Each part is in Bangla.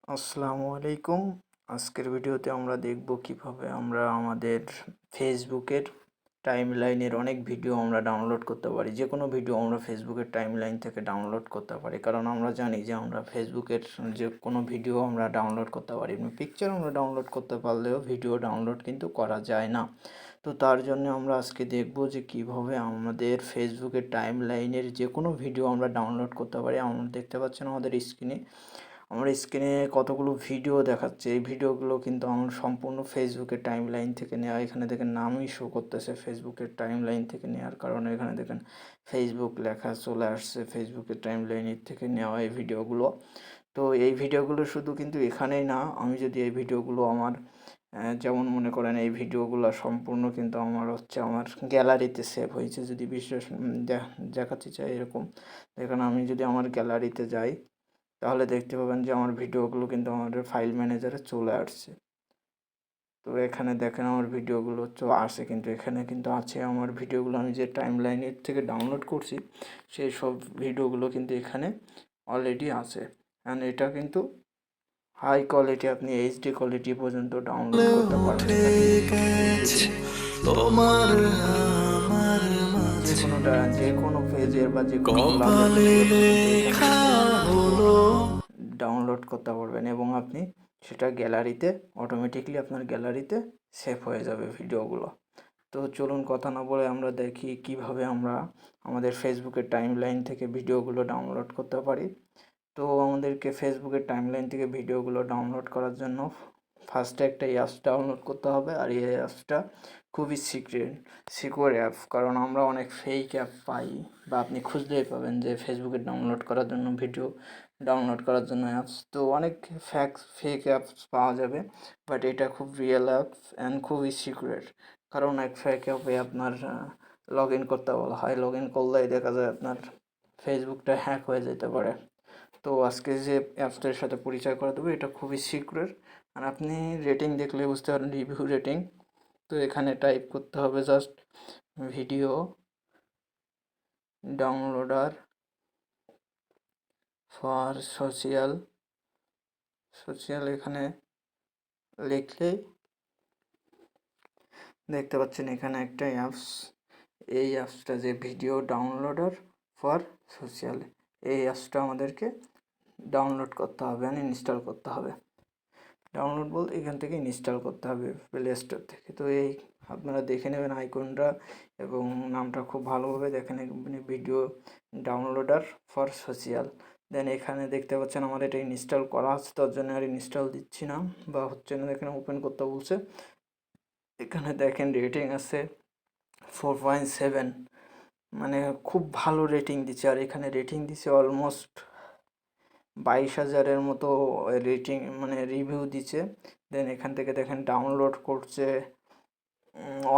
আসসালামু আলাইকুম। আজকের ভিডিওতে আমরা দেখব কিভাবে আমরা আমাদের ফেসবুকের টাইমলাইনের অনেক ভিডিও আমরা ডাউনলোড করতে পারি। যে কোনো ভিডিও আমরা ফেসবুকের টাইমলাইন থেকে ডাউনলোড করতে পারি, কারণ আমরা জানি যে আমরা ফেসবুকের যে কোনো ভিডিও আমরা ডাউনলোড করতে পারি। পিকচার আমরা ডাউনলোড করতে পারলেও ভিডিও ডাউনলোড কিন্তু করা যায় না। তো তার জন্য আমরা আজকে দেখব যে কিভাবে আমাদের ফেসবুকের টাইমলাইনের যে কোনো ভিডিও আমরা ডাউনলোড করতে পারি। আমরা দেখতে পাচ্ছেন আমাদের স্ক্রিনে আমার স্ক্রিনে কতগুলো ভিডিও দেখাচ্ছে। এই ভিডিওগুলো কিন্তু আমার সম্পূর্ণ ফেসবুকের টাইমলাইন থেকে নেওয়া। এখানে দেখেন নামই শো করতেছে ফেসবুকের টাইমলাইন থেকে নেওয়ার কারণে। এখানে দেখেন ফেসবুক লেখা চলে আসছে। ফেসবুকের টাইমলাইনের থেকে নেওয়া এই ভিডিওগুলো। তো এই ভিডিওগুলো শুধু কিন্তু এখানেই না, আমি যদি এই ভিডিওগুলো আমার যেমন মনে করেন এই ভিডিওগুলো সম্পূর্ণ কিন্তু আমার আমার গ্যালারিতে সেভ হয়েছে। যদি বিশেষ দেখাতে চাই এরকম, এখানে আমি যদি আমার গ্যালারিতে যাই তাহলে দেখতে পাবেন যে আমার ভিডিওগুলো কিন্তু আমাদের ফাইল ম্যানেজারে চলে আসছে। তো এখানে দেখেন আমার ভিডিওগুলো আসে, কিন্তু এখানে কিন্তু আছে আমার ভিডিওগুলো আমি যে টাইমলাইনের থেকে ডাউনলোড করছি সেই সব ভিডিওগুলো কিন্তু এখানে অলরেডি আছে। অ্যান্ড এটা কিন্তু হাই কোয়ালিটি, আপনি এইচডি কোয়ালিটি পর্যন্ত ডাউনলোড করতে পারবেন। যে কোনো পেজের বা যে কোনো ডাউনলোড করতে পারবেন এবং আপনি সেটা গ্যালারিতে অটোমেটিকলি আপনার গ্যালারিতে সেভ হয়ে যাবে ভিডিওগুলো। তো চলুন কথা না বলে আমরা দেখি কিভাবে আমরা আমাদের ফেসবুকের টাইমলাইন থেকে ভিডিওগুলো ডাউনলোড করতে পারি। তো আমাদেরকে ফেসবুকের টাইমলাইন থেকে ভিডিওগুলো ডাউনলোড করার জন্য ফার্স্টে একটা অ্যাপস ডাউনলোড করতে হবে। আর এই অ্যাপসটা খুবই সিকিউর অ্যাপ, কারণ আমরা অনেক ফেক অ্যাপ পাই, বা আপনি খুঁজলেই পাবেন যে ফেসবুকে ডাউনলোড করার জন্য ভিডিও ডাউনলোড করার জন্য অ্যাপস। তো অনেক ফেক অ্যাপস পাওয়া যাবে, বাট এটা খুব রিয়েল অ্যাপস অ্যান্ড খুবই সিকিউর। কারণ এক ফেক অ্যাপে আপনার লগ ইন করতে বলা হয়, লগ ইন করলেই দেখা যায় আপনার ফেসবুকটা হ্যাক হয়ে যেতে পারে। তো আজকে যে অ্যাপসটার সাথে পরিচয় করে দেবো, এটা খুবই সিকিউর। আর আপনি রেটিং দেখলে বুঝতে পারেন, রিভিউ রেটিং। তো এখানে টাইপ করতে হবে just video downloader for social এখানে লিখলেই দেখতে পাচ্ছেন এখানে একটা অ্যাপস। এই অ্যাপসটা যে ভিডিও ডাউনলোডার ফর সোশিয়াল, এই অ্যাপসটা আমাদেরকে ডাউনলোড করতে হবে, ইনস্টল করতে হবে। ডাউনলোড বলতে এখান থেকে ইনস্টল করতে হবে প্লে স্টোর থেকে। তো এই আপনারা দেখে নেবেন আইকনটা এবং নামটা খুব ভালোভাবে দেখে নেবেন, ভিডিও ডাউনলোডার ফর সোশিয়াল। দেন এখানে দেখতে পাচ্ছেন আমার এটা ইনস্টল করা আছে, তার জন্য আর ইনস্টল দিচ্ছি না বা হচ্ছে না। এখানে ওপেন করতে বলছে। এখানে দেখেন রেটিং আছে 4.7, মানে খুব ভালো রেটিং দিচ্ছে। আর এখানে রেটিং দিচ্ছে অলমোস্ট 22,000-এর মতো রেটিং, মানে রিভিউ দিচ্ছে। দেন এখান থেকে দেখেন ডাউনলোড করছে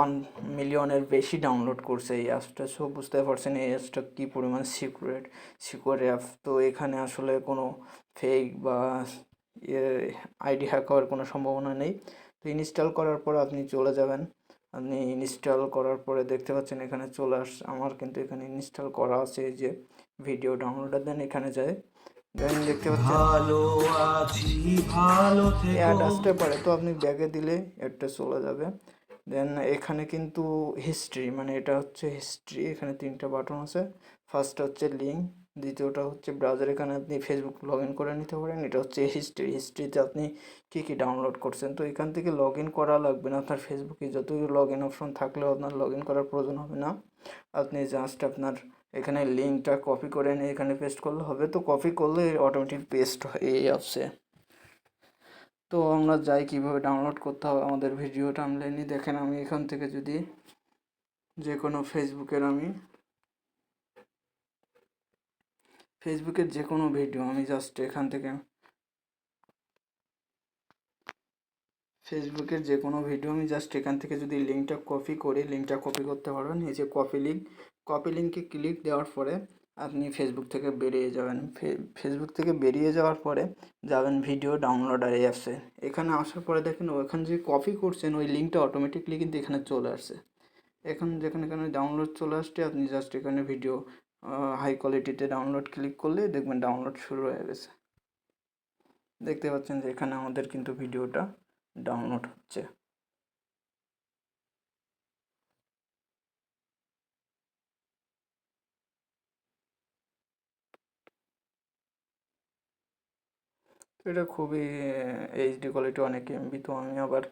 1 মিলিয়নের বেশি ডাউনলোড করছে এই অ্যাপসটা। সো বুঝতে পারছেন এই অ্যাপসটা কী পরিমাণ সিকিউর অ্যাপ। তো এখানে আসলে কোনো ফেক বা আইডি হ্যাক হওয়ার কোনো সম্ভাবনা নেই। তো ইনস্টল করার পর আপনি চলে যাবেন। আপনি ইনস্টল করার পরে দেখতে পাচ্ছেন এখানে চলে আসছে। আমার কিন্তু এখানে ইনস্টল করা আছে, এই যে ভিডিও ডাউনলোডার। দেন এখানে যায়, দেন দেখতে পাচ্ছেন অ্যাড আসতে পারে, তো আপনি ব্যাগে দিলে অ্যাডটা চলে যাবে। দেন এখানে কিন্তু হিস্ট্রি, মানে এটা হচ্ছে হিস্ট্রি। এখানে 3টা বাটন আছে। ফার্স্টটা হচ্ছে লিঙ্ক, দ্বিতীয়টা হচ্ছে ব্রাউজার। এখানে আপনি ফেসবুক লগ ইন করে নিতে পারেন। এটা হচ্ছে হিস্ট্রিতে আপনি কী কী ডাউনলোড করছেন। তো এখান থেকে লগ ইন করা লাগবে না, আপনার ফেসবুকে যতই লগ ইন অপশন থাকলেও আপনার লগ ইন করার প্রয়োজন হবে না। আপনি জাস্ট আপনার এখানে লিঙ্কটা কপি করে এনে এখানে পেস্ট করলে হবে। তো কপি করলে অটোমেটিক পেস্ট হয় এই অ্যাপসে। তো আমরা যাই কিভাবে ডাউনলোড করতে হবে আমাদের ভিডিও টাইমলাইনে। দেখেন আমি এখান থেকে যদি যে কোনো ফেসবুকের যে কোনো ভিডিও আমি জাস্ট এখান থেকে যদি লিঙ্কটা কপি করি, লিঙ্কটা কপি করতে পারবেন। এই যে কপি লিঙ্কে ক্লিক দেওয়ার পরে আপনি ফেসবুক থেকে বেরিয়ে যাবেন। ফেসবুক থেকে বেরিয়ে যাওয়ার পরে যাবেন ভিডিও ডাউনলোডার অ্যাপসে। এখানে আসার পরে দেখেন ওখানে যে কপি করছেন ওই লিঙ্কটা অটোমেটিকলি কিন্তু এখানে চলে আসছে। যেখানে এখানে ডাউনলোড চলে আসছে, আপনি জাস্ট এখানে ভিডিও হাই কোয়ালিটিতে ডাউনলোড ক্লিক করলে দেখবেন ডাউনলোড শুরু হয়ে গেছে। দেখতে পাচ্ছেন যে এখানে আমাদের কিন্তু ভিডিওটা ডাউনলোড হচ্ছে। তো এটা খুবই এইচডি কোয়ালিটি, অনেক এমবি। তো আমি আবার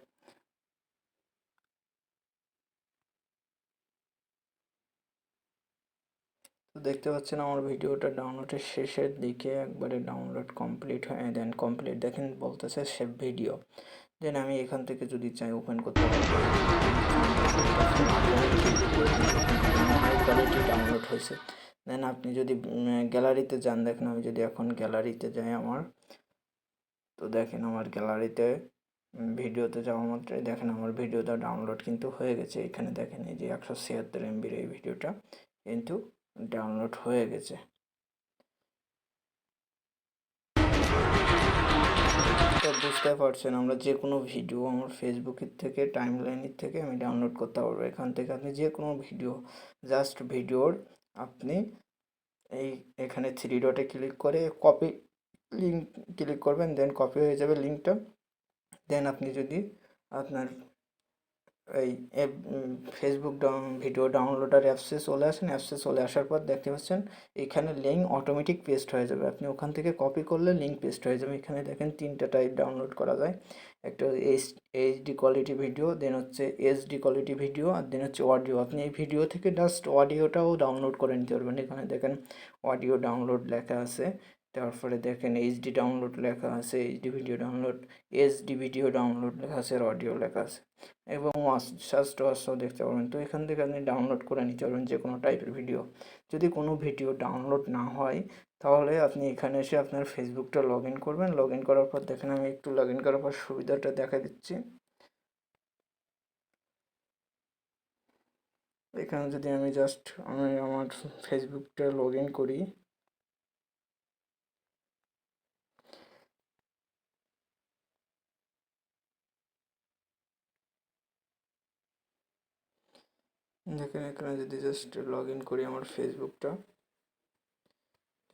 তো দেখতে পাচ্ছেন আমার ভিডিওটা ডাউনলোডের শেষের দিকে একবারে ডাউনলোড কমপ্লিট হয়ে দেন কমপ্লিট দেখেন বলতেছে সেভ ভিডিও। দেন আমি এখান থেকে যদি চাই ওপেন করতে পারবো। হাই কোয়ালিটি ডাউনলোড হয়েছে। দেন আপনি যদি গ্যালারিতে যান, দেখেন আমি যদি এখন গ্যালারিতে যাই আমার, তো দেখেন আমার গ্যালারিতে ভিডিওতে যাওয়া মাত্রই দেখেন আমার ভিডিওটা ডাউনলোড কিন্তু হয়ে গেছে। এখানে দেখেন এই যে 176 এমবির এই ভিডিওটা কিন্তু ডাউনলোড হয়ে গেছে। তো বুঝতে পারছেন আমরা যে কোনো ভিডিও আমার ফেসবুকের থেকে টাইমলাইনের থেকে আমি ডাউনলোড করতে পারবো। এখান থেকে আপনি যে কোনো ভিডিও, জাস্ট ভিডিওর আপনি এখানে থ্রি ডটে ক্লিক করে কপি লিঙ্ক ক্লিক করবেন, দেন কপি হয়ে যাবে লিঙ্কটা। দেন আপনি যদি আপনার এই ফেসবুক ভিডিও ডাউনলোডার অ্যাপসে চলে আসেন, অ্যাপসে চলে আসার পর দেখতে পাচ্ছেন এখানে লিঙ্ক অটোমেটিক পেস্ট হয়ে যাবে। আপনি ওখান থেকে কপি করলে লিঙ্ক পেস্ট হয়ে যাবে। এখানে দেখেন তিনটা টাইপ ডাউনলোড করা যায়, একটা এইচডি কোয়ালিটি ভিডিও, দেন হচ্ছে এসডি কোয়ালিটি ভিডিও, আর দেন হচ্ছে অডিও। আপনি এই ভিডিও থেকে জাস্ট অডিওটাও ডাউনলোড করে নিতে পারবেন। এখানে দেখেন অডিও ডাউনলোড লেখা আছে, তারপরে দেখেন এইচডি ডাউনলোড লেখা আছে, HD video download, SD video download লেখা আছে, আর অডিও লেখা আছে, এবং সার্চ টার্চও দেখতে পারবেন। তো এখান থেকে আপনি ডাউনলোড করে নিতে পারবেন যে কোনো টাইপের ভিডিও। যদি কোনো ভিডিও ডাউনলোড না হয় তাহলে আপনি এখানে এসে আপনার ফেসবুকটা লগ ইন করবেন। লগ ইন করার পর দেখেন আমি একটু লগ ইন করার পর সুবিধাটা দেখা দিচ্ছি। এখানে যদি আমি জাস্ট আমার ফেসবুকটা লগ ইন করি, দেখেন এখানে যদি জাস্ট লগ ইন করি আমার ফেসবুকটা,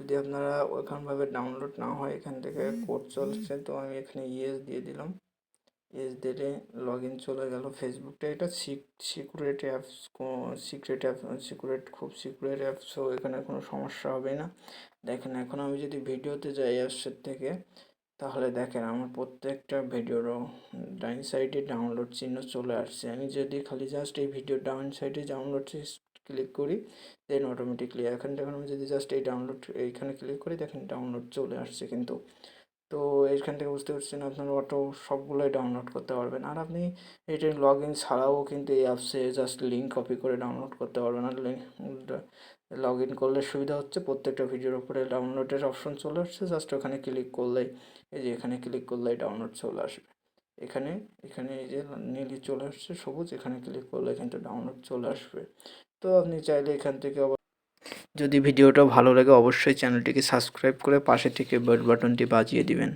যদি আপনারা ওখানভাবে ডাউনলোড না হয় এখান থেকে কোড চলছে, তো আমি এখানে ইয়েস দিয়ে দিলাম। ইয়েস দিলে লগ ইন চলে গেল ফেসবুকটা। এটা সিক্রেট অ্যাপস, সিক্রেট অ্যাপ, খুব সিক্রেট অ্যাপস, সো এখানে কোনো সমস্যা হবে না। দেখেন এখন আমি যদি ভিডিওতে যাই অ্যাপসের থেকে, তাহলে দেখেন আমার প্রত্যেকটা ভিডিওরও ডাইন সাইডে ডাউনলোড চিহ্ন চলে আসছে। আমি যদি খালি জাস্ট এই ভিডিও ডাউন সাইডে ডাউনলোড ক্লিক করি, দেন অটোমেটিকলি এখন দেখুন আমি যদি জাস্ট এই ডাউনলোড এইখানে ক্লিক করি, দেখেন ডাউনলোড চলে আসছে কিন্তু। তো এইখান থেকে বুঝতে পারছেন আপনারা অটো সবগুলোই ডাউনলোড করতে পারবেন। আর আপনি এটা লগ ইন ছাড়াও কিন্তু এই অ্যাপসে জাস্ট লিঙ্ক কপি করে ডাউনলোড করতে পারবেন। আর লগ ইন করলে সুবিধা হচ্ছে প্রত্যেকটা ভিডিওর উপরে ডাউনলোডের অপশন চলে আসছে, জাস্ট ওখানে ক্লিক করলেই, এই যে এখানে ক্লিক করলেই ডাউনলোড চলে আসবে। এখানে এখানে এই যে নীলি চলে আসছে সবুজ, এখানে ক্লিক করলে কিন্তু ডাউনলোড চলে আসবে। তো আপনি চাইলে এখান থেকে আবার, যদি ভিডিওটা ভালো লাগে অবশ্যই চ্যানেলটিকে সাবস্ক্রাইব করে পাশে থেকে বেল বাটনটি বাজিয়ে দিবেন।